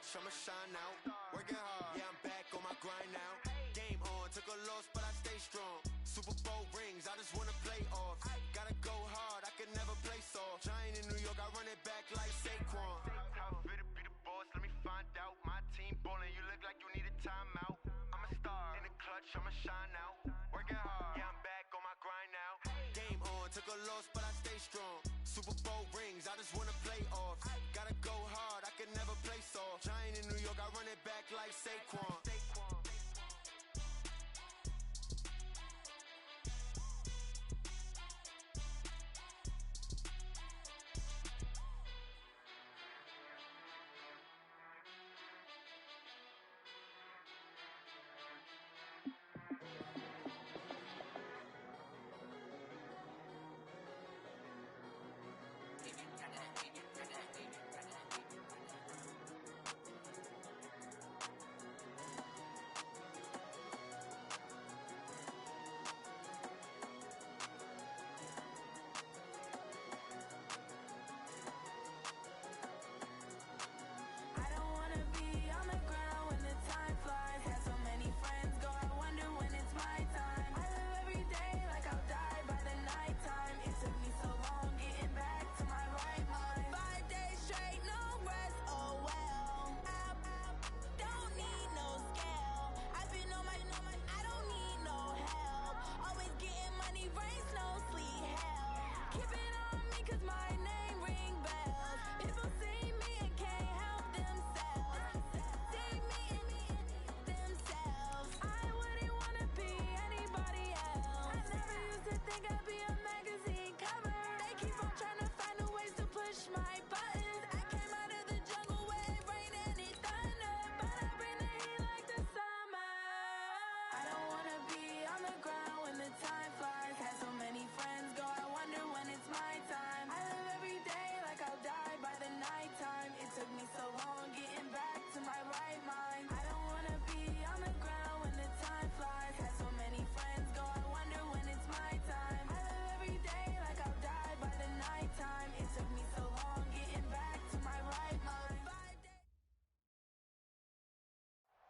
clutch, I'ma shine out. Working hard, yeah, I'm back on my grind now. Game on, took a loss, but I stay strong. Super Bowl rings, I just wanna play off. Gotta go hard, I can never play soft. Giant in New York, I run it back like Saquon. How fit to be the boss, let me find out. My team ballin', you look like you need a timeout. I'm a star, in the clutch, I'ma shine out. Working hard, yeah, I'm back on my grind now. Game on, took a loss, but I stay strong. Super Bowl rings, I just wanna play off. Gotta go hard, I can never play soft. Giant in New York, I run it back like Saquon.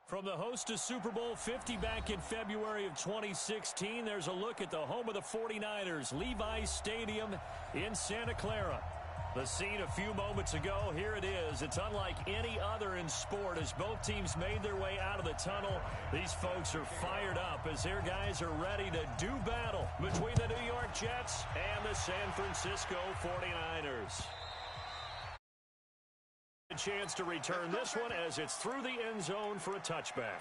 From the host of Super Bowl 50 back in February of 2016, there's a look at the home of the 49ers, Levi's Stadium in Santa Clara. The scene a few moments ago, here it is. It's unlike any other in sport as both teams made their way out of the tunnel. These folks are fired up as their guys are ready to do battle between the New York Jets and the San Francisco 49ers. A chance to return this one as it's through the end zone for a touchback.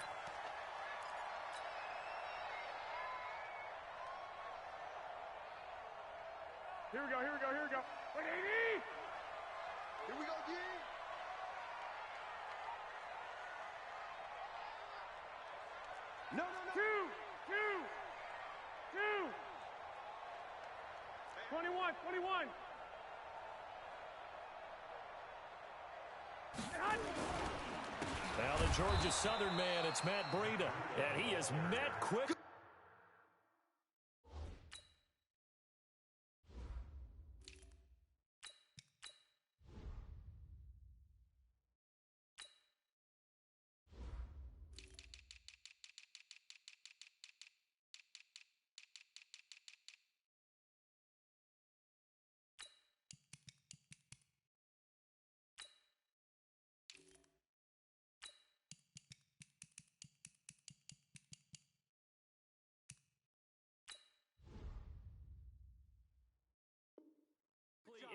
Here we go, here we go, here we go. Wait, here we go, D! No. 21. Now the Georgia Southern man, it's Matt Breida, and he is met quick.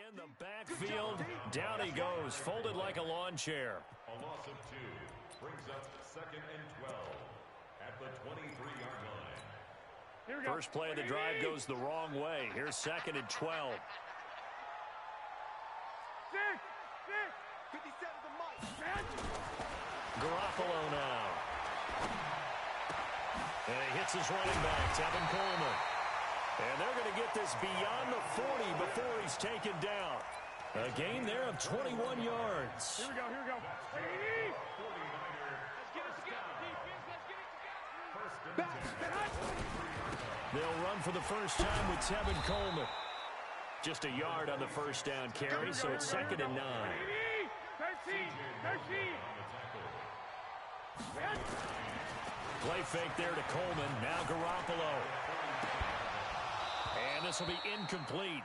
In the backfield, down he goes, folded like a lawn chair. A loss of 2 brings up 2nd and 12 at the 23-yard line. Here we go. First play of the drive goes the wrong way. Here's 2nd and 12. 57 to Mike. Garoppolo now. And he hits his running back, Tevin Coleman. And they're going to get this beyond the 40 before he's taken down. A gain there of 21 yards. Here we go. They'll run for the first time with Tevin Coleman. Just a yard on the first down carry, so it's 2nd and 9. 13. Play fake there to Coleman. Now Garoppolo. And this will be incomplete.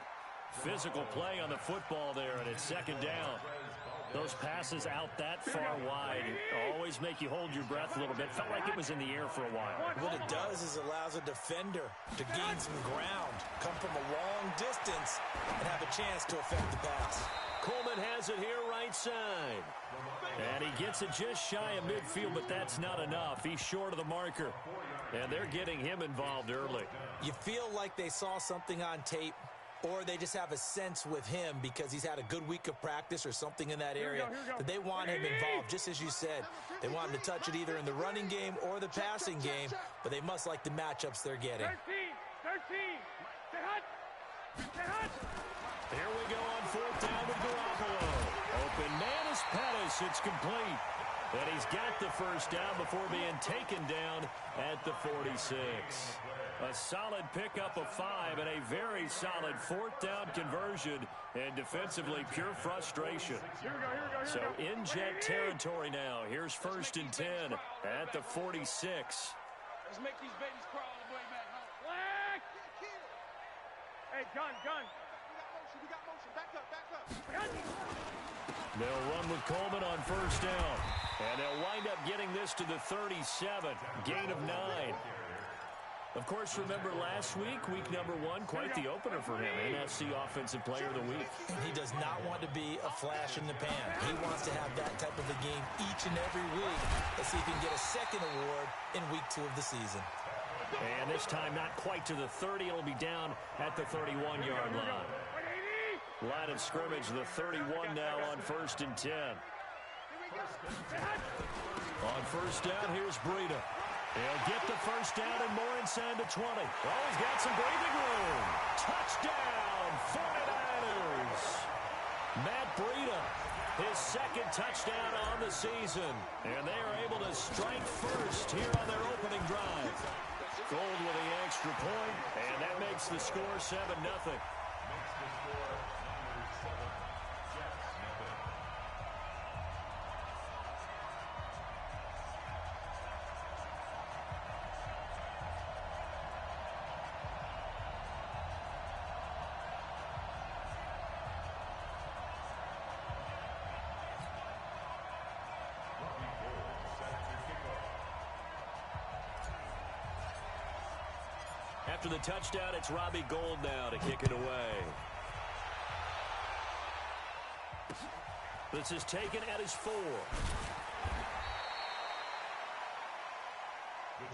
Physical play on the football there, and it's second down. Those passes out that far wide always make you hold your breath a little bit. Felt like it was in the air for a while. What it does is allows a defender to gain some ground, come from a long distance, and have a chance to affect the pass. Coleman has it here right side. And he gets it just shy of midfield, but that's not enough. He's short of the marker. And they're getting him involved early. You feel like they saw something on tape, or they just have a sense with him because he's had a good week of practice or something in that area that they want him involved, just as you said. They want him to touch it either in the running game or the passing game, but they must like the matchups they're getting. 13. Stay hot. Here we go on fourth down with Garoppolo. Open man is Pettis. It's complete. And he's got the first down before being taken down at the 46. A solid pickup of 5 and a very solid fourth down conversion, and defensively pure frustration. Here we go. So in jet territory now. Here's first and 10 at the 46. Let's make these babies crawl all the way back home. Black. Hey, gun. We got motion. Back up. They'll run with Coleman on first down. And they'll wind up getting this to the 37. Gain of 9. Of course, remember last week, week number 1, quite the opener for him. NFC Offensive Player of the Week. He does not want to be a flash in the pan. He wants to have that type of a game each and every week. Let's see if he can get a second award in week 2 of the season. And this time not quite to the 30. It'll be down at the 31-yard line. Line of scrimmage, the 31 now on first and 10. On first down, here's Breida. He'll get the first down and more inside the 20. Oh, he's got some breathing room. Touchdown, 49ers. Matt Breida, his second touchdown on the season. And they are able to strike first here on their opening drive. Gold with the extra point, and that makes the score 7-0. After the touchdown, it's Robbie Gould now to kick it away. This is taken at his 4. Let's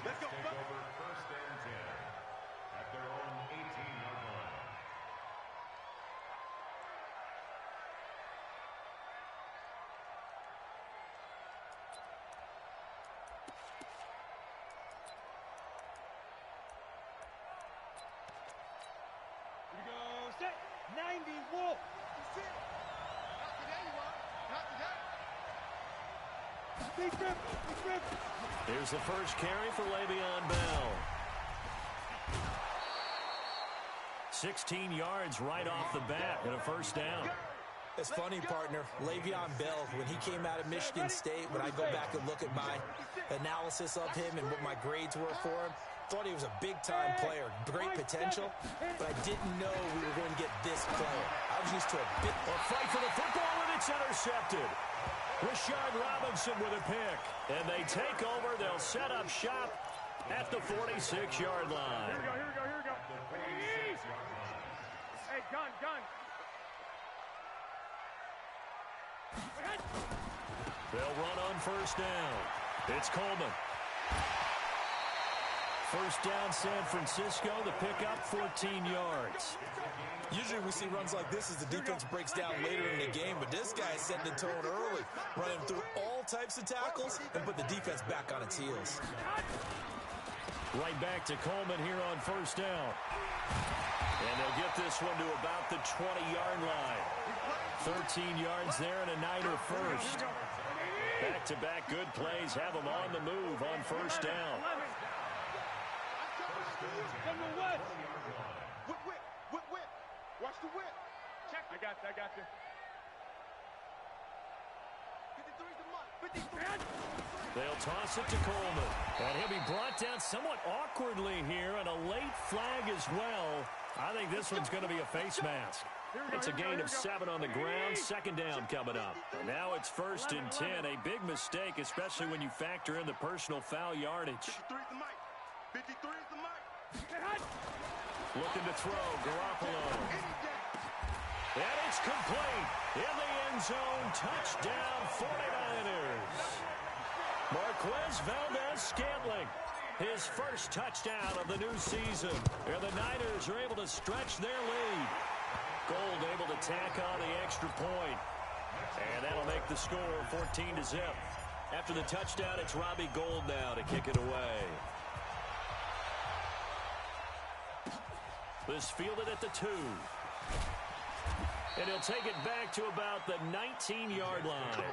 go. Take over first and 10 at their own 18-yard line. Here we go. Set. 90 Wolf. That's it. Not today, Big Rip. Here's the first carry for Le'Veon Bell. 16 yards right off the bat and a first down. It's funny, partner. Le'Veon Bell, when he came out of Michigan State, when I go back and look at my analysis of him and what my grades were for him, thought he was a big-time player, great potential, but I didn't know we were going to get this player. I was used to a bit. A fight for the football, and it's intercepted. Rashard Robinson with a pick. And they take over. They'll set up shop at the 46-yard line. Here we go. Hey, gun. They'll run on first down. It's Coleman. First down, San Francisco. The pickup, 14 yards. Usually we see runs like this as the defense breaks down later in the game, but this guy is setting the tone early, running through all types of tackles and put the defense back on its heels. Right back to Coleman here on first down. And they'll get this one to about the 20-yard line. 13 yards there and a Niner first. Back-to-back good plays have them on the move on first down. Whip. Watch the whip. Check. I got you. 53's the mark. 53. They'll toss it to Coleman. And he'll be brought down somewhat awkwardly here, and a late flag as well. I think this one's going to be a face mask. It's a gain of 7 on the ground. Second down coming up. And now it's 1st and 10. A big mistake, especially when you factor in the personal foul yardage. 53 is the mic. 53 is the mic. Looking to throw, Garoppolo. And it's complete. In the end zone, touchdown 49ers. Marquez Valdez-Scantling, his first touchdown of the new season. And the Niners are able to stretch their lead. Gold able to tack on the extra point. And that'll make the score 14-0. After the touchdown, it's Robbie Gould now to kick it away. This fielded at the 2. And he'll take it back to about the 19-yard line.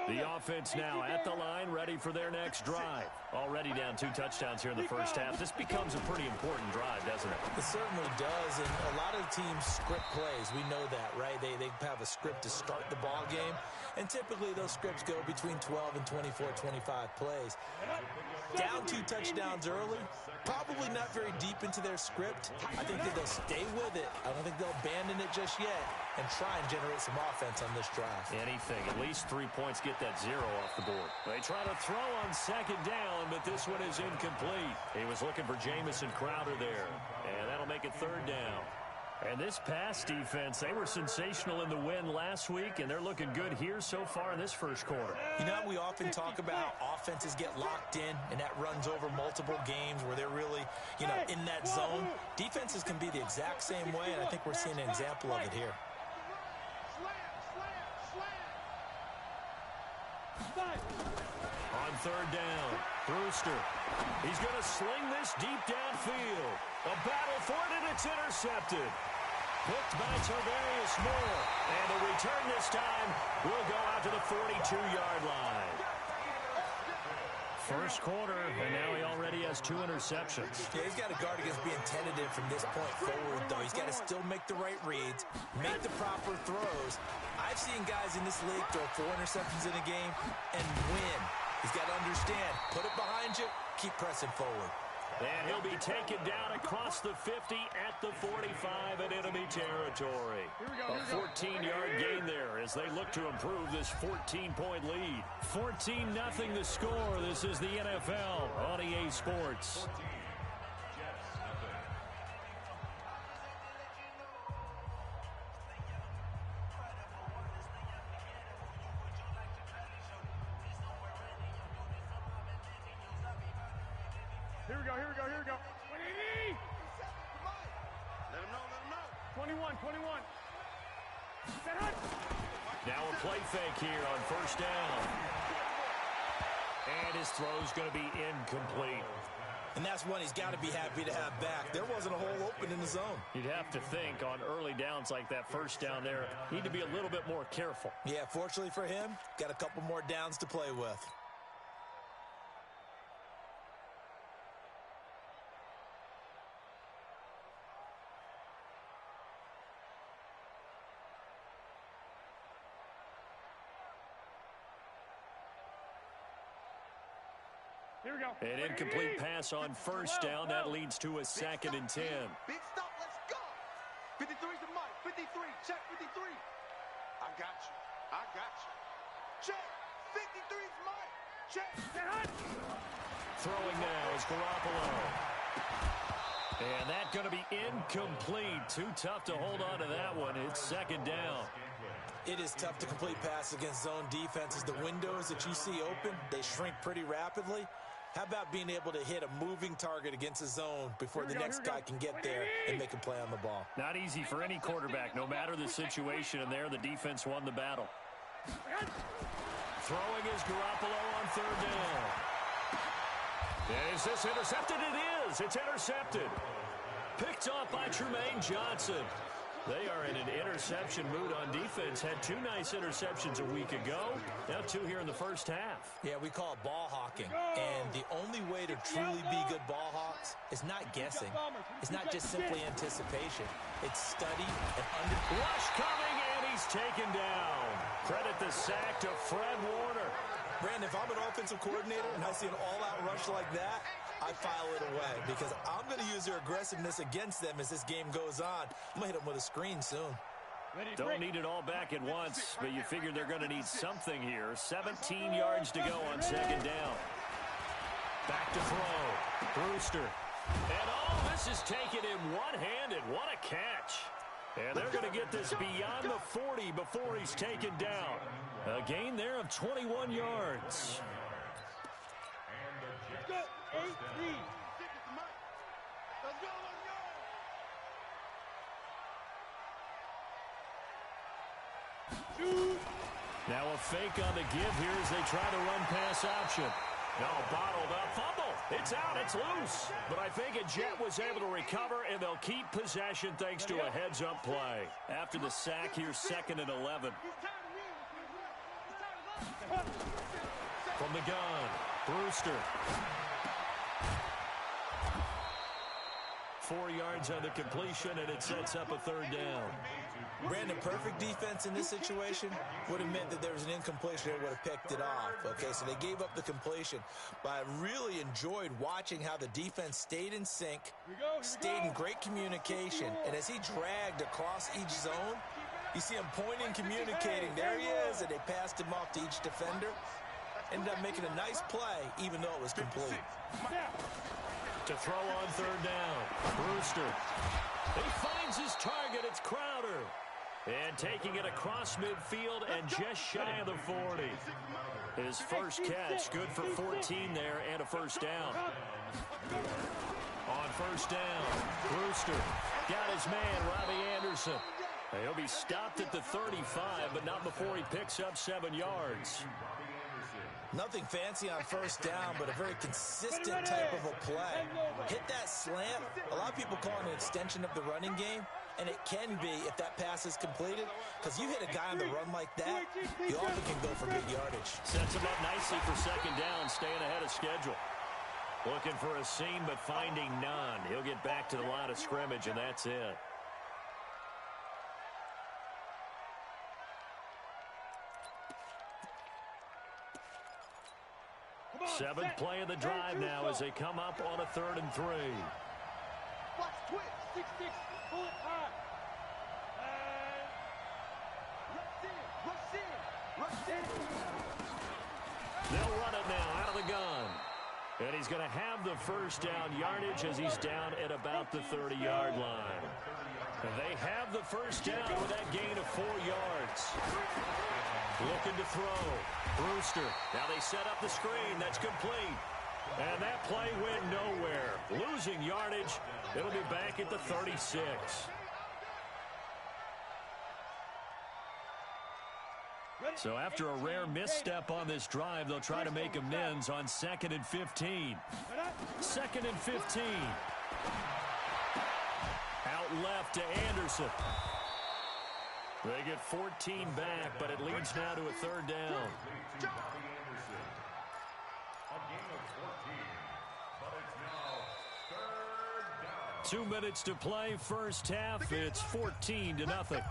The offense now at the line, ready for their next drive. Already down 2 touchdowns here in the first half. This becomes a pretty important drive, doesn't it? It certainly does, and a lot of teams script plays. We know that, right? They have a script to start the ball game, and typically those scripts go between 12 and 24, 25 plays. Down 2 touchdowns early, probably not very deep into their script. I think that they'll stay with it. I don't think they'll abandon it just yet and try and generate some offense on this drive. Anything. At least 3 points, get that 0 off the board. They try to throw on second down, but this one is incomplete. He was looking for Jamison Crowder there, and that'll make it 3rd down. And this pass defense, they were sensational in the win last week, and they're looking good here so far in this first quarter. You know, we often talk about offenses get locked in, and that runs over multiple games where they're really, in that zone. Defenses can be the exact same way, and I think we're seeing an example of it here. On 3rd down, Brewster. He's going to sling this deep downfield. A battle for it, and it's intercepted. Picked by Tavarius Moore. And the return this time will go out to the 42-yard line. First quarter, and now he already has 2 interceptions. Yeah, he's got to guard against being tentative from this point forward, though. He's got to still make the right reads, make the proper throws. I've seen guys in this league throw 4 interceptions in a game and win. He's got to understand, put it behind you, keep pressing forward. And he'll be taken down across the 50 at the 45 in enemy territory. A 14-yard gain there as they look to improve this 14-point lead. 14-0 the score. This is the NFL on EA Sports. Here we go. 180! Let him know. 21. Now a play fake here on 1st down. And his throw's going to be incomplete. And that's one he's got to be happy to have back. There wasn't a hole open in the zone. You'd have to think on early downs like that 1st down there, need to be a little bit more careful. Yeah, fortunately for him, got a couple more downs to play with. Here we go. An incomplete pass on 1st down. That leads to a 2nd and 10. Big stop, let's go. 53's the mic. 53, check 53. I got you. Check. 53's mic. Check. Throwing now is Garoppolo. And that's going to be incomplete. Too tough to hold on to that one. It's 2nd down. It is tough to complete passes against zone defenses. The windows that you see open, they shrink pretty rapidly. How about being able to hit a moving target against a zone before the next guy can get there and make a play on the ball? Not easy for any quarterback, no matter the situation, and there the defense won the battle. Throwing is Garoppolo on 3rd down. Is this intercepted? It is. It's intercepted. Picked off by Trumaine Johnson. They are in an interception mood on defense. Had 2 nice interceptions a week ago. Now 2 here in the first half. Yeah, we call it ball hawking. And the only way to truly be good ball hawks is not guessing. It's not just simply anticipation. It's study and rush coming, and he's taken down. Credit the sack to Fred Warner. Brandon, if I'm an offensive coordinator and I see an all-out rush like that, I file it away because I'm going to use their aggressiveness against them as this game goes on. I'm going to hit them with a screen soon. Don't need it all back at once, but you figure they're going to need something here. 17 yards to go on second down. Back to throw. Brewster. And this is taken in one-handed. What a catch. And they're going to get this beyond the 40 before he's taken down. A gain there of 21 yards. Let's go. 8-3. Now a fake on the give here as they try to run pass option. No, bottled up. Fumble. It's out. It's loose. But I think a Jet was able to recover, and they'll keep possession thanks to a heads-up play. After the sack, here's 2nd and 11. From the gun, Brewster. 4 yards on the completion, and it sets up a 3rd down. Brandon, perfect defense in this situation would have meant that there was an incompletion that would have picked it off. Okay, so they gave up the completion. But I really enjoyed watching how the defense stayed in sync, stayed in great communication. And as he dragged across each zone, you see him pointing, communicating. There he is, and they passed him off to each defender. Ended up making a nice play, even though it was complete. To throw on 3rd down, Brewster. He finds his target. It's Crowder. And taking it across midfield and just shy of the 40. His first catch, good for 14 there and a 1st down. On 1st down, Brewster got his man, Robbie Anderson. He'll be stopped at the 35, but not before he picks up 7 yards. Nothing fancy on 1st down, but a very consistent type of a play. Hit that slant. A lot of people call it an extension of the running game, and it can be if that pass is completed, because you hit a guy on the run like that, you often can go for big yardage. Sets him up nicely for 2nd down, staying ahead of schedule. Looking for a seam, but finding none. He'll get back to the line of scrimmage, and that's it. Seventh play of the drive now as they come up on a 3rd and 3. Watch twitch. 6-6. Pull it high. Rush in. They'll run it now out of the gun. And he's going to have the 1st down yardage as he's down at about the 30-yard line. And they have the 1st down with that gain of 4 yards. Looking to throw. Brewster. Now they set up the screen. That's complete. And that play went nowhere. Losing yardage. It'll be back at the 36. So after a rare misstep on this drive, they'll try to make amends on 2nd and 15. 2nd and 15. Out left to Anderson. They get 14 back, but it leads now to a 3rd down. 2 minutes to play, first half. It's 14-0.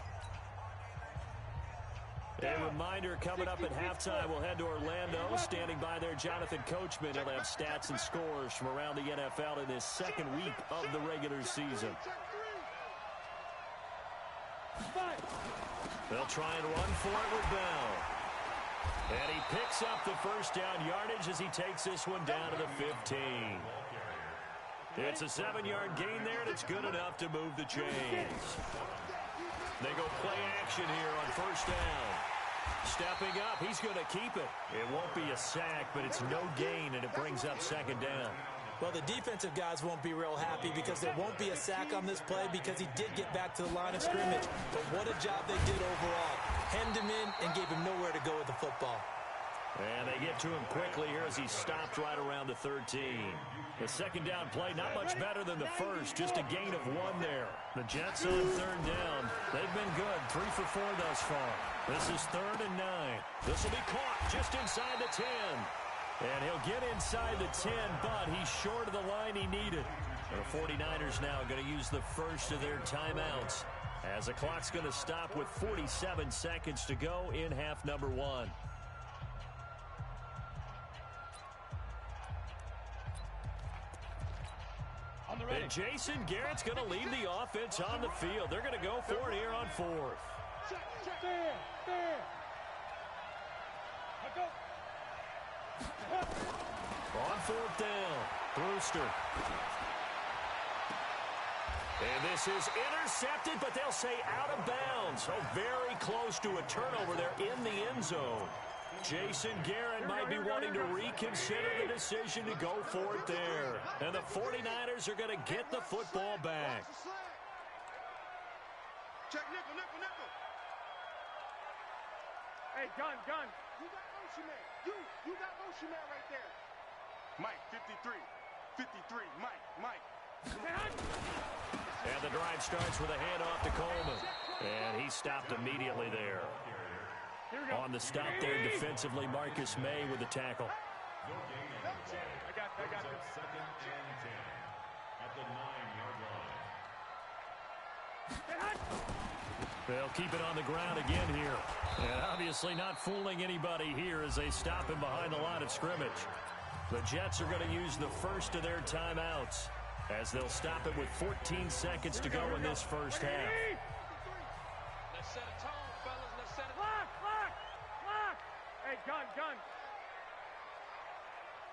A reminder, coming up at halftime, we'll head to Orlando. Standing by there, Jonathan Coachman. He'll have stats and scores from around the NFL in this 2nd week of the regular season. They'll try and run for it with Bell. And he picks up the 1st down yardage as he takes this one down to the 15. It's a 7-yard gain there, and it's good enough to move the chains. They go play action here on 1st down. Stepping up, he's going to keep it. It won't be a sack, but it's no gain, and it brings up 2nd down. Well, the defensive guys won't be real happy because there won't be a sack on this play because he did get back to the line of scrimmage. But what a job they did overall. Hemmed him in and gave him nowhere to go with the football. And they get to him quickly here as he stopped right around the 13. The second down play, not much better than the first, just a gain of 1 there. The Jets on third down. They've been good, 3 for 4 thus far. This is 3rd and 9. This will be caught just inside the 10. And he'll get inside the 10, but he's short of the line he needed. The 49ers now going to use the first of their timeouts, as the clock's going to stop with 47 seconds to go in half number 1. And Jason Garrett's going to lead the offense on the field. They're going to go for it here on 4th. On 4th down, Brewster. And this is intercepted, but they'll say out of bounds. Oh, very close to a turnover there in the end zone. Jason Garrett might be wanting to reconsider the decision to go for it there. And the 49ers are going to get the football back. Check nickel, nickel, nickel. Hey, gun. You got Ocean Man. You got Ocean Man right there. Mike, 53. 53, Mike. And the drive starts with a handoff to Coleman. And he stopped immediately there. On the stop there defensively, Marcus May with the tackle. I got this. 2nd and 10 at the 9-yard line. They'll keep it on the ground again here. And obviously not fooling anybody here as they stop him behind the line of scrimmage. The Jets are going to use the first of their timeouts, as they'll stop it with 14 seconds to go in this first half. Let's set a tone, fellas. Let's set a tone. Lock. Hey, gun.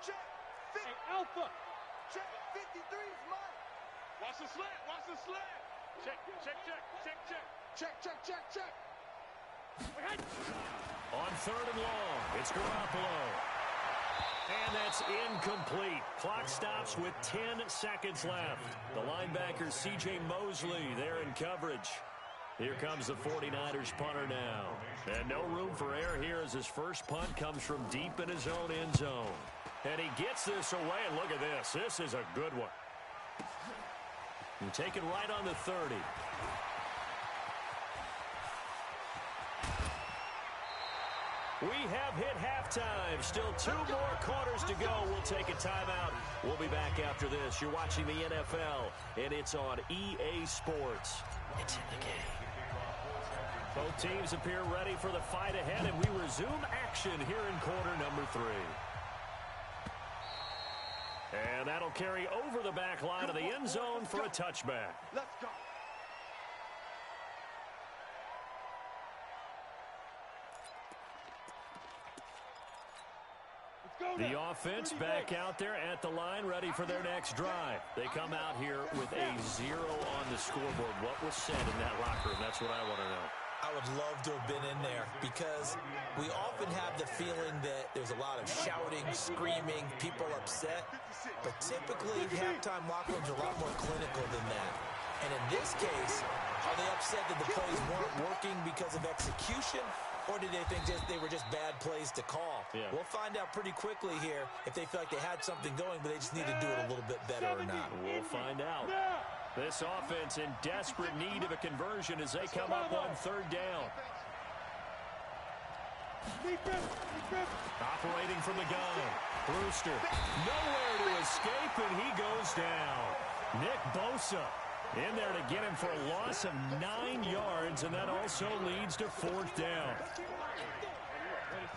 Check. Hey, Alpha. Check. 53's Mike. Watch the slant. Check. Check. On 3rd and long, it's Garoppolo. And that's incomplete. Clock stops with 10 seconds left. The linebacker, C.J. Mosley, there in coverage. Here comes the 49ers punter now. And no room for error here as his first punt comes from deep in his own end zone. And he gets this away, and look at this. This is a good one. And take it right on the 30. We have hit halftime. Still 2 more quarters to go. We'll take a timeout. We'll be back after this. You're watching the NFL, and it's on EA Sports. It's in the game. Both teams appear ready for the fight ahead, and we resume action here in quarter number 3. And that'll carry over the back line of the end zone for a touchback. Let's go. The offense back out there at the line, ready for their next drive. They come out here with a 0 on the scoreboard. What was said in that locker room? That's what I want to know. I would love to have been in there, because we often have the feeling that there's a lot of shouting, screaming, people upset. But typically, halftime locker rooms are a lot more clinical than that. And in this case, are they upset that the plays weren't working because of execution? Or did they think they were just bad plays to call? Yeah. We'll find out pretty quickly here if they feel like they had something going, but they just need to do it a little bit better or not. We'll find out. This offense in desperate need of a conversion as they come up on 3rd down. Operating from the gun. Brewster nowhere to escape, and he goes down. Nick Bosa in there to get him for a loss of 9 yards, and that also leads to 4th down.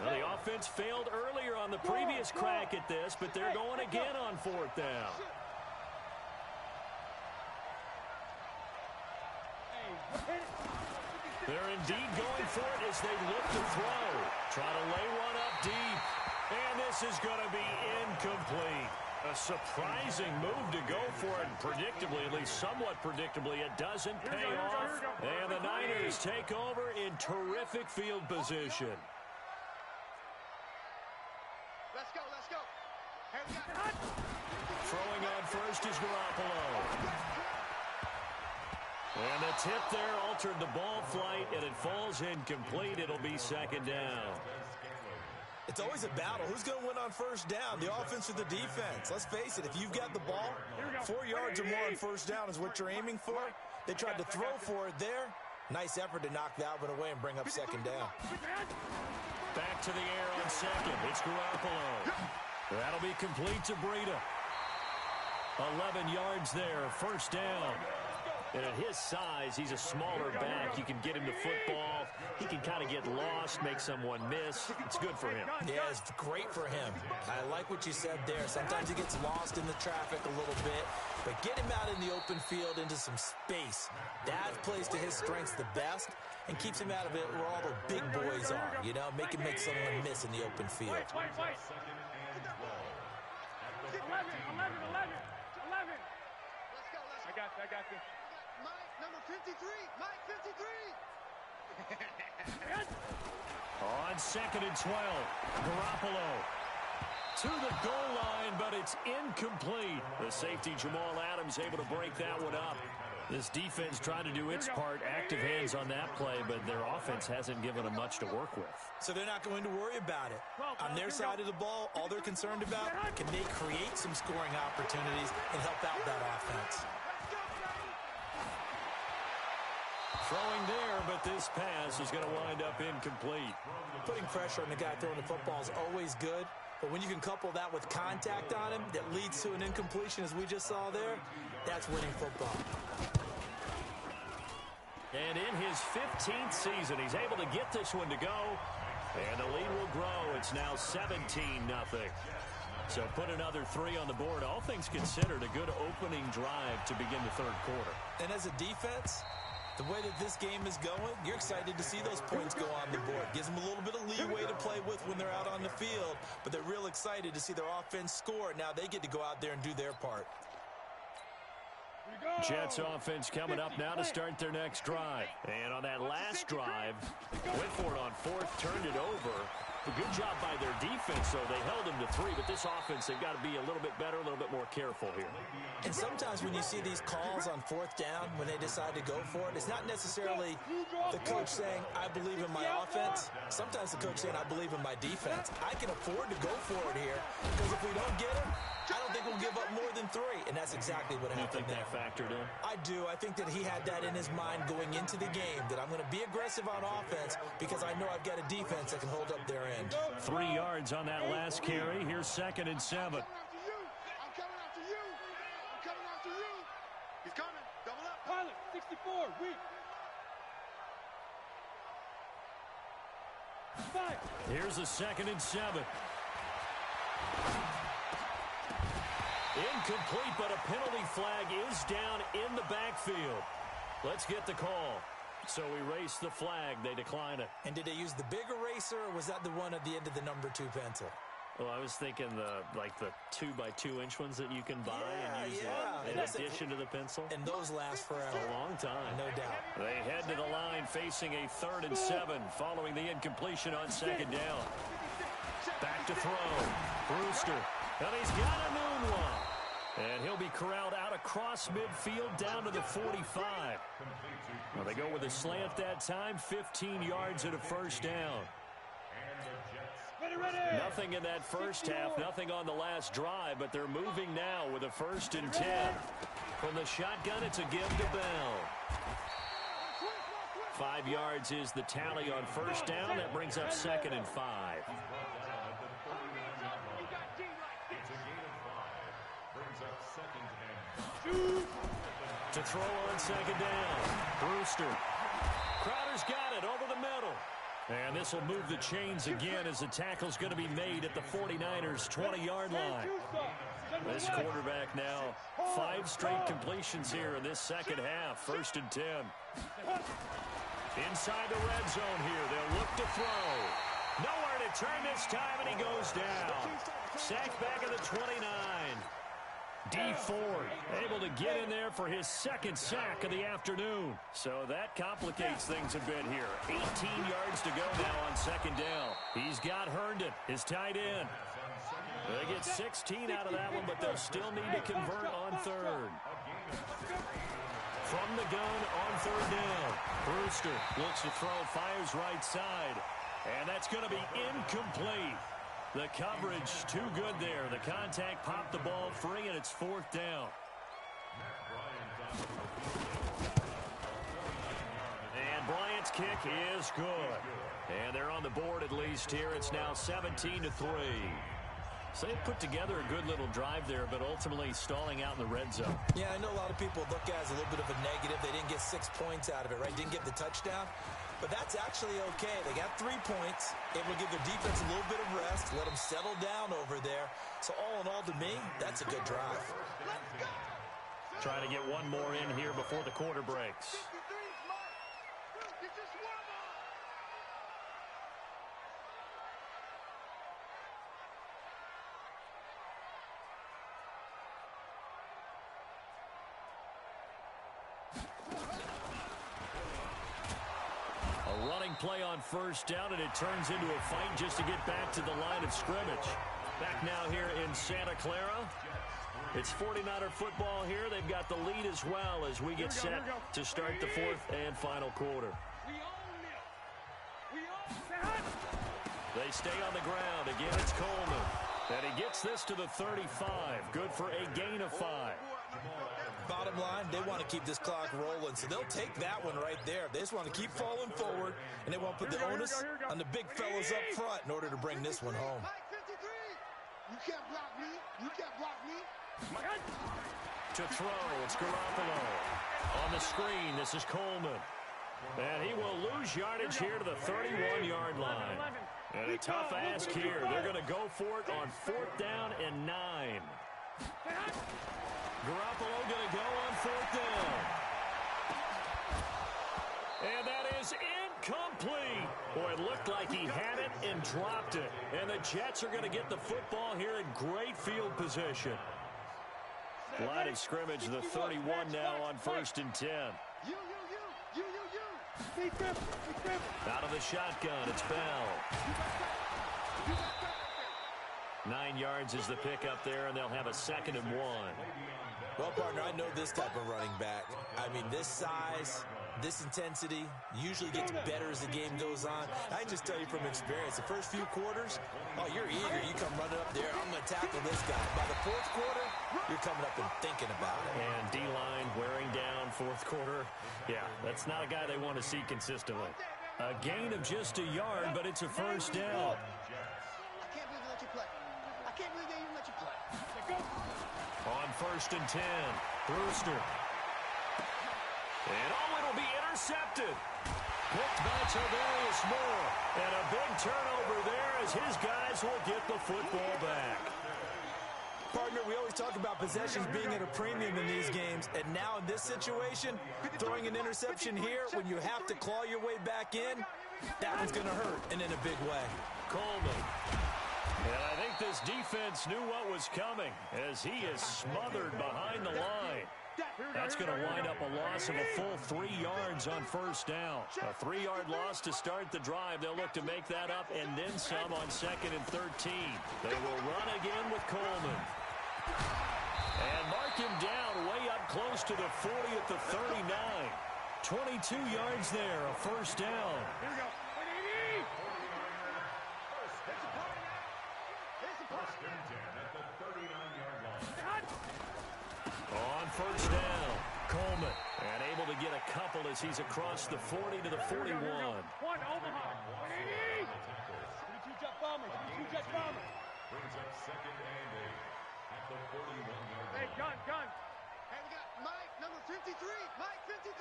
Now, the offense failed earlier on the previous crack at this, but they're going again on 4th down. They're indeed going for it as they look to throw. Try to lay one up deep, and this is going to be incomplete. A surprising move to go for it, predictably, at least somewhat predictably, it doesn't pay off. And the Niners take over in terrific field position. Let's go. Throwing on first is Garoppolo. And the tip there altered the ball flight, and it falls incomplete. It'll be 2nd down. It's always a battle. Who's going to win on first down, the offense or the defense? Let's face it, if you've got the ball, 4 yards or more on first down is what you're aiming for. They tried to throw for it there. Nice effort to knock that one away and bring up second down. Back to the air on second. It's Garoppolo. That'll be complete to Breida. 11 yards there, first down. And at his size, he's a smaller back. You can get him the football. He can kind of get lost, make someone miss. It's good for him. Yeah, it's great for him. I like what you said there. Sometimes he gets lost in the traffic a little bit, but get him out in the open field into some space. That plays to his strengths the best and keeps him out of it where all the big boys are, you know, make him make someone miss in the open field. Wait. 11. I got this. Mike, number 53. Mike, 53. On second and 12, Garoppolo to the goal line, but it's incomplete. The safety, Jamal Adams, able to break that one up. This defense trying to do its part, active hands on that play, but their offense hasn't given them much to work with. So they're not going to worry about it. On their side of the ball, all they're concerned about, can they create some scoring opportunities and help out that offense? Throwing there, but this pass is going to wind up incomplete. Putting pressure on the guy throwing the football is always good, but when you can couple that with contact on him that leads to an incompletion, as we just saw there, that's winning football. And in his 15th season, he's able to get this one to go, and the lead will grow. It's now 17-0. So put another 3 on the board. All things considered, a good opening drive to begin the third quarter. And as a defense, the way that this game is going, you're excited to see those points go on the board. Gives them a little bit of leeway to play with when they're out on the field, but they're real excited to see their offense score. Now they get to go out there and do their part. Jets offense coming up now to start their next drive. And on that last drive, went for it on fourth, turned it over. A good job by their defense, though. They held them to 3, but this offense, they've got to be a little bit better, a little bit more careful here. And sometimes when you see these calls on fourth down, when they decide to go for it, it's not necessarily the coach saying, I believe in my offense. Sometimes the coach saying, I believe in my defense. I can afford to go for it here, because if we don't get it, I don't think we'll give up more than 3, and that's exactly what happened there. You think that factored in? I do. I think that he had that in his mind going into the game, that I'm going to be aggressive on offense because I know I've got a defense that can hold up their end. 3 yards on that last carry. Here's second and 7. I'm coming after you. I'm coming after you. He's coming. Double up. Pilot, 64, weak. 5. Here's a second and 7. Incomplete, but a penalty flag is down in the backfield. Let's get the call. So erase the flag. They decline it. And did they use the big eraser, or was that the one at the end of the number 2 pencil? Well, I was thinking the 2x2-inch ones that you can buy and use in addition to the pencil. And those last forever. A long time. No doubt. They head to the line facing a 3rd and 7 following the incompletion on second down. Back to throw. Brewster. And he's got a moonwalk. And he'll be corralled out across midfield down to the 45. Well, they go with a slant that time, 15 yards and a first down. Nothing in that first half, nothing on the last drive, but they're moving now with a 1st and 10. From the shotgun, it's a give to Bell. 5 yards is the tally on first down. That brings up 2nd and 5. To throw on second down. Brewster. Crowder's got it over the middle. And this will move the chains again as the tackle's going to be made at the 49ers' 20-yard line. This quarterback now 5 straight completions here in this second half. 1st and 10. Inside the red zone here. They'll look to throw. Nowhere to turn this time, and he goes down. Sacked back at the 29. D. Ford able to get in there for his 2nd sack of the afternoon. So that complicates things a bit here. 18 yards to go now on second down. He's got Herndon, his tight end. They get 16 out of that one, but they'll still need to convert on 3rd. From the gun on 3rd down. Brewster looks to throw, fires right side. And that's going to be incomplete. The coverage too good there. The contact popped the ball free, and it's 4th down. And Bryant's kick is good. And they're on the board at least here. It's now 17-3. So they put together a good little drive there, but ultimately stalling out in the red zone. Yeah, I know a lot of people look at it as a little bit of a negative. They didn't get 6 points out of it, right? Didn't get the touchdown. But that's actually okay. They got 3 points. Able to give their defense a little bit of rest, let them settle down over there. So all in all, to me, that's a good drive. Trying to get one more in here before the quarter breaks. Play on 1st down, and it turns into a fight just to get back to the line of scrimmage. Back now here in Santa Clara. It's 49er football here. They've got the lead as well as we get set to start the 4th and final quarter. They stay on the ground. Again, it's Coleman. And he gets this to the 35. Good for a gain of 5. Bottom line, they want to keep this clock rolling, so they'll take that one right there. They just want to keep falling forward, and they want to put the onus on the big fellas up front in order to bring this one home. You can't block me. You can't block me. To throw, it's Garoppolo. On the screen, this is Coleman. And he will lose yardage here to the 31-yard line. And a tough ask here. They're going to go for it on 4th down and 9. Garoppolo going to go on 4th down. And that is incomplete. Boy, it looked like he had it and dropped it. And the Jets are going to get the football here in great field position. Line of scrimmage, the 31 now on 1st and 10. Out of the shotgun, it's Bell. 9 yards is the pickup there, and they'll have a 2nd and 1. Well, partner, I know this type of running back. I mean, this size, this intensity usually gets better as the game goes on. I can just tell you from experience, the first few quarters, oh, you're eager. You come running up there, I'm going to tackle this guy. By the 4th quarter, you're coming up and thinking about it. And D-line wearing down 4th quarter. Yeah, that's not a guy they want to see consistently. A gain of just a yard, but it's a 1st down. I can't believe they let you play. I can't believe they even let you play. On 1st and 10, Brewster. And it'll be intercepted. Picked by Tavarius Moore. And a big turnover there as his guys will get the football back. Partner, we always talk about possessions being at a premium in these games, and now in this situation, throwing an interception here when you have to claw your way back in, that one's going to hurt, and in a big way. Coleman. And I think this defense knew what was coming as he is smothered behind the line. That's going to wind up a loss of a full 3 yards on 1st down. A 3-yard loss to start the drive. They'll look to make that up and then some on 2nd and 13. They will run again with Coleman. And mark him down way up close to the 40 at the 39. 22 yards there, a 1st down. Here we go. On 1st down, Coleman, and able to get a couple as he's across the 40 to the 41. One, Omaha. 180. 32 jet bomber. 32 jet bomber. Brings up 2nd and 8 at the 41-yard line. Hey, gun. Hey, we got Mike, number 53. Mike, 53.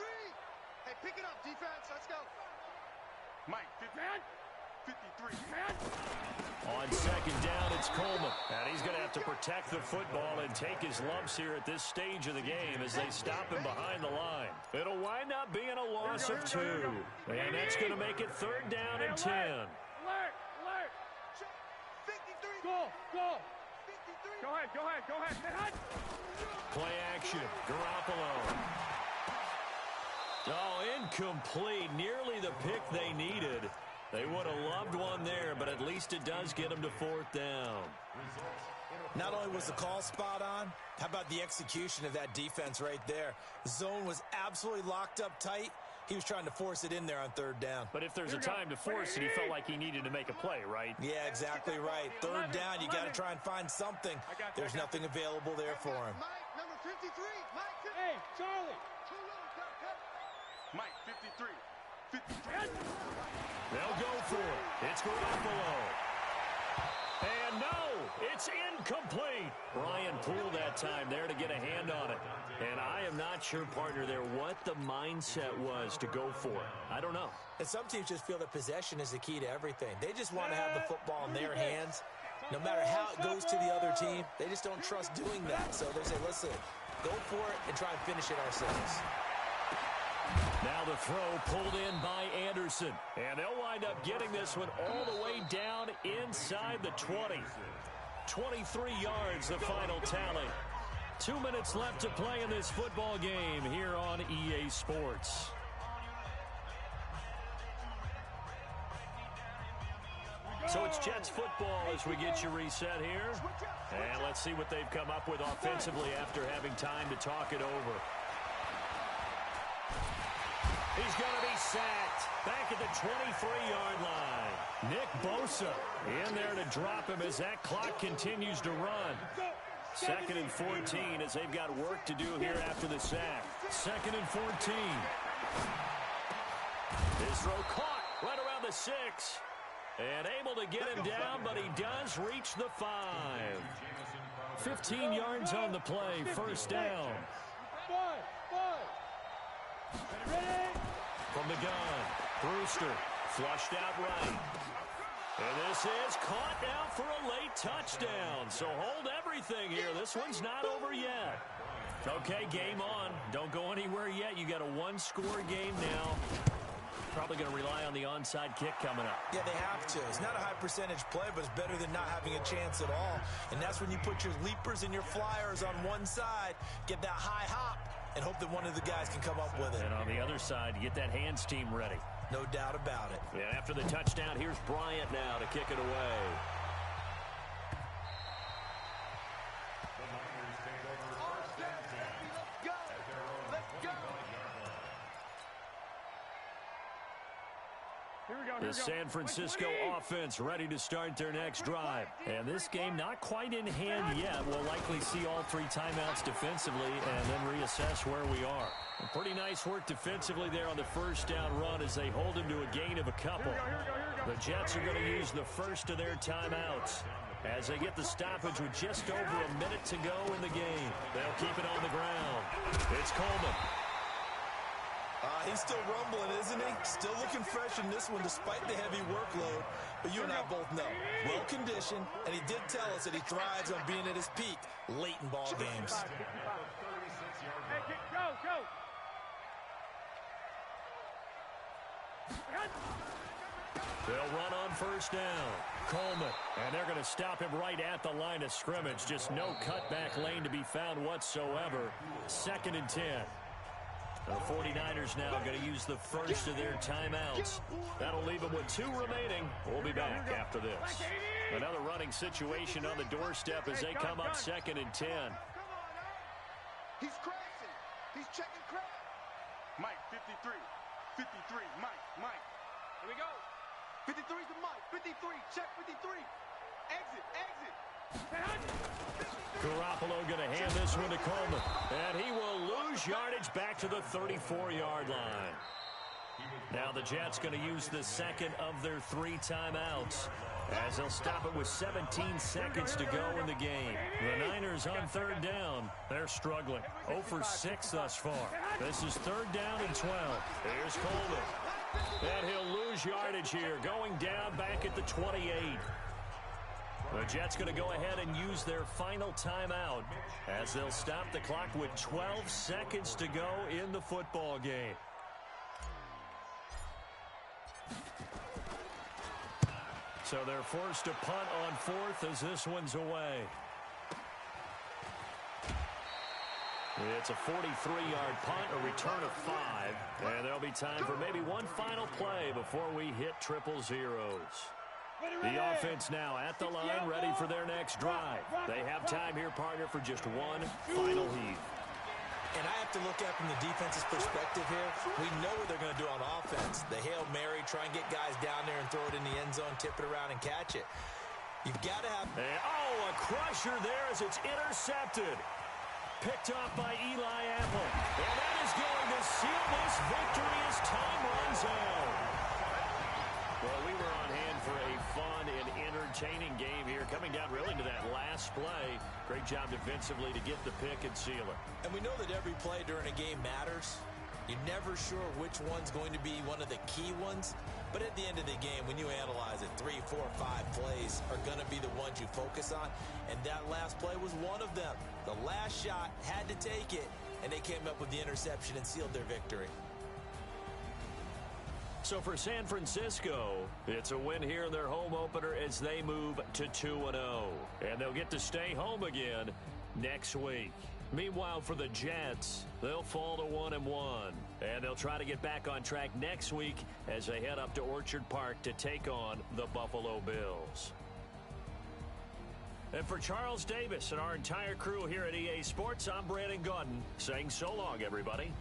Hey, pick it up, defense. Let's go. Mike, 53. 53. On 2nd down, it's Coleman. And he's going to have to protect the football and take his lumps here at this stage of the game as they stop him behind the line. It'll wind up being a loss of 2. And that's going to make it 3rd down and 10. Alert. 53. Go. 53. Go ahead. Play action. Garoppolo. Oh, incomplete. Nearly the pick they needed. They would have loved one there, but at least it does get them to 4th down. Not only was the call spot on, how about the execution of that defense right there? The zone was absolutely locked up tight, He was trying to force it in there on third down. But if there's a time to force it, he felt like he needed to make a play, right? Yeah, exactly right. Third down, you got to try and find something. There's nothing available there for him. Mike, number 53. Mike, Hey, Charlie. Mike, 53. 53. They'll go for it. It's Garoppolo. And no, it's incomplete. Ryan pulled that time there to get a hand on it. And I am not sure, partner, there what the mindset was to go for it. I don't know. And some teams just feel that possession is the key to everything. They just want to have the football in their hands. No matter how it goes to the other team, they just don't trust doing that. So they say, listen, go for it and try and finish it ourselves. Now the throw pulled in by Anderson. And they'll wind up getting this one all the way down inside the 20. 23 yards, the final tally. 2 minutes left to play in this football game here on EA Sports. So it's Jets football as we get you reset here. And let's see what they've come up with offensively after having time to talk it over. He's going to be sacked back at the 23-yard line. Nick Bosa in there to drop him as that clock continues to run. 2nd and 14 as they've got work to do here after the sack. 2nd and 14. His throw caught right around the 6. And able to get him down, but he does reach the 5. 15 yards on the play, first down. From the gun, Brewster flushed out right. And this is caught now for a late touchdown. So hold everything here. This one's not over yet. Okay, game on. Don't go anywhere yet. You got a one-score game now. Probably going to rely on the onside kick coming up. Yeah, they have to. It's not a high percentage play, but it's better than not having a chance at all. And that's when you put your leapers and your flyers on one side, get that high hop, and hope that one of the guys can come up with it. And on the other side, you get that hands team ready. No doubt about it. And after the touchdown, here's Bryant now to kick it away. The San Francisco offense ready to start their next drive. And this game not quite in hand yet. We'll likely see all 3 timeouts defensively and then reassess where we are. Pretty nice work defensively there on the first down run as they hold him to a gain of a couple. The Jets are going to use the first of their timeouts as they get the stoppage with just over a minute to go in the game. They'll keep it on the ground. It's Coleman. He's still rumbling, isn't he? Still looking fresh in this one despite the heavy workload. But you and I both know, well-conditioned, and he did tell us that he thrives on being at his peak late in ball games. Hey, go! They'll run on first down. Coleman, and they're going to stop him right at the line of scrimmage. Just no cutback lane to be found whatsoever. 2nd and 10. The 49ers now going to use the first of their timeouts. That'll leave them with 2 remaining. We'll be back after this. Another running situation on the doorstep as they come up 2nd and 10. He's crashing. He's checking crash. Mike, 53. 53. Mike. Here we go. 53's the Mike. 53. Check 53. Exit. Garoppolo going to hand this one to Coleman. And he will lose yardage back to the 34-yard line. Now the Jets going to use the second of their 3 timeouts as they'll stop it with 17 seconds to go in the game. The Niners on 3rd down. They're struggling. 0 for 6 thus far. This is 3rd down and 12. Here's Coleman. And he'll lose yardage here, going down back at the 28. The Jets going to go ahead and use their final timeout as they'll stop the clock with 12 seconds to go in the football game. So they're forced to punt on 4th as this one's away. It's a 43-yard punt, a return of 5. And there'll be time for maybe one final play before we hit triple zeros. The offense now at the line, ready for their next drive. They have time here, partner, for just one final heave. And I have to look at from the defense's perspective here. We know what they're going to do on offense. The Hail Mary, try and get guys down there and throw it in the end zone, tip it around and catch it. You've got to have... a crusher there as it's intercepted. Picked off by Eli Apple. And that is going to seal this victory as time runs out. Well, we were on hand for a fun and entertaining game here, coming down really to that last play. Great job defensively to get the pick and seal it. And we know that every play during a game matters. You're never sure which one's going to be one of the key ones. But at the end of the game, when you analyze it, 3, 4, 5 plays are going to be the ones you focus on. And that last play was one of them. The last shot had to take it, and they came up with the interception and sealed their victory. So for San Francisco, it's a win here in their home opener as they move to 2-0. And they'll get to stay home again next week. Meanwhile, for the Jets, they'll fall to 1-1. And they'll try to get back on track next week as they head up to Orchard Park to take on the Buffalo Bills. And for Charles Davis and our entire crew here at EA Sports, I'm Brandon Gaudin saying so long, everybody.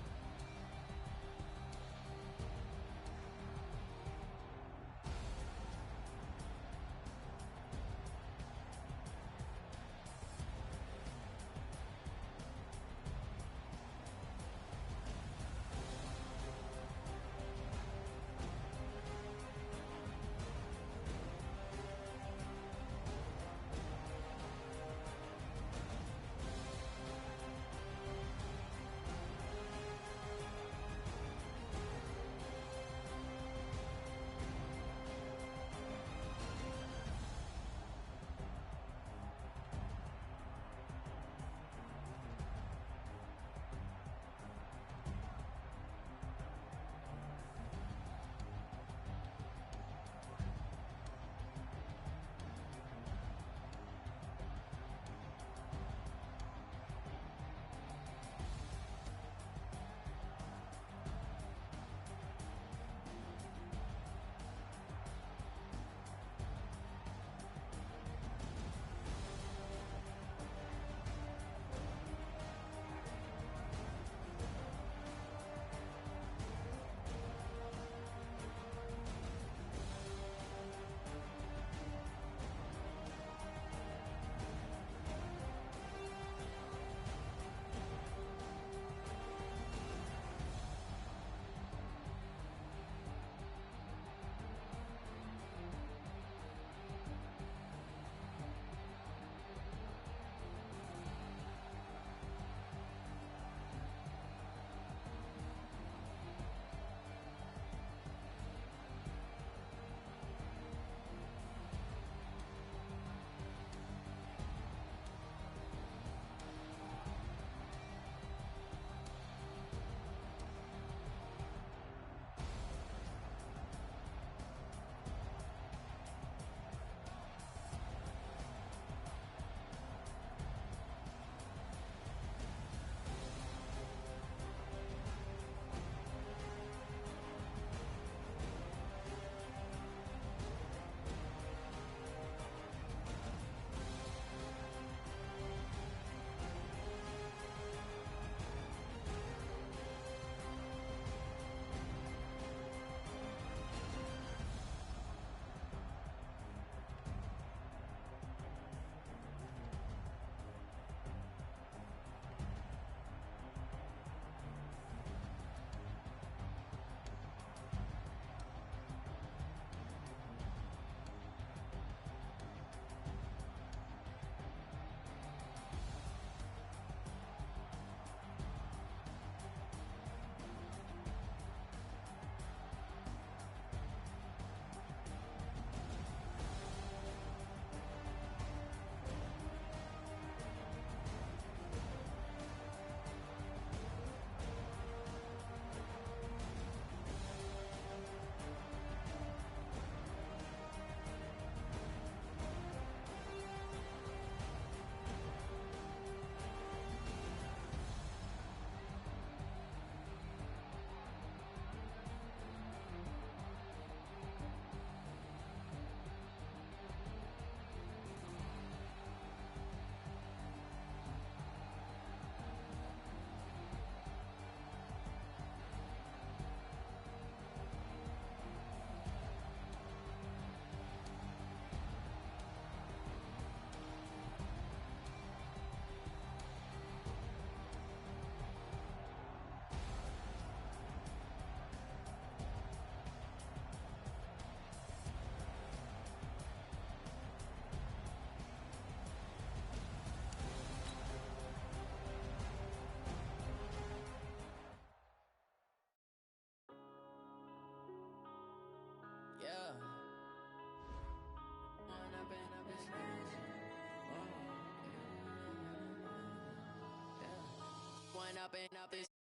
up and up this.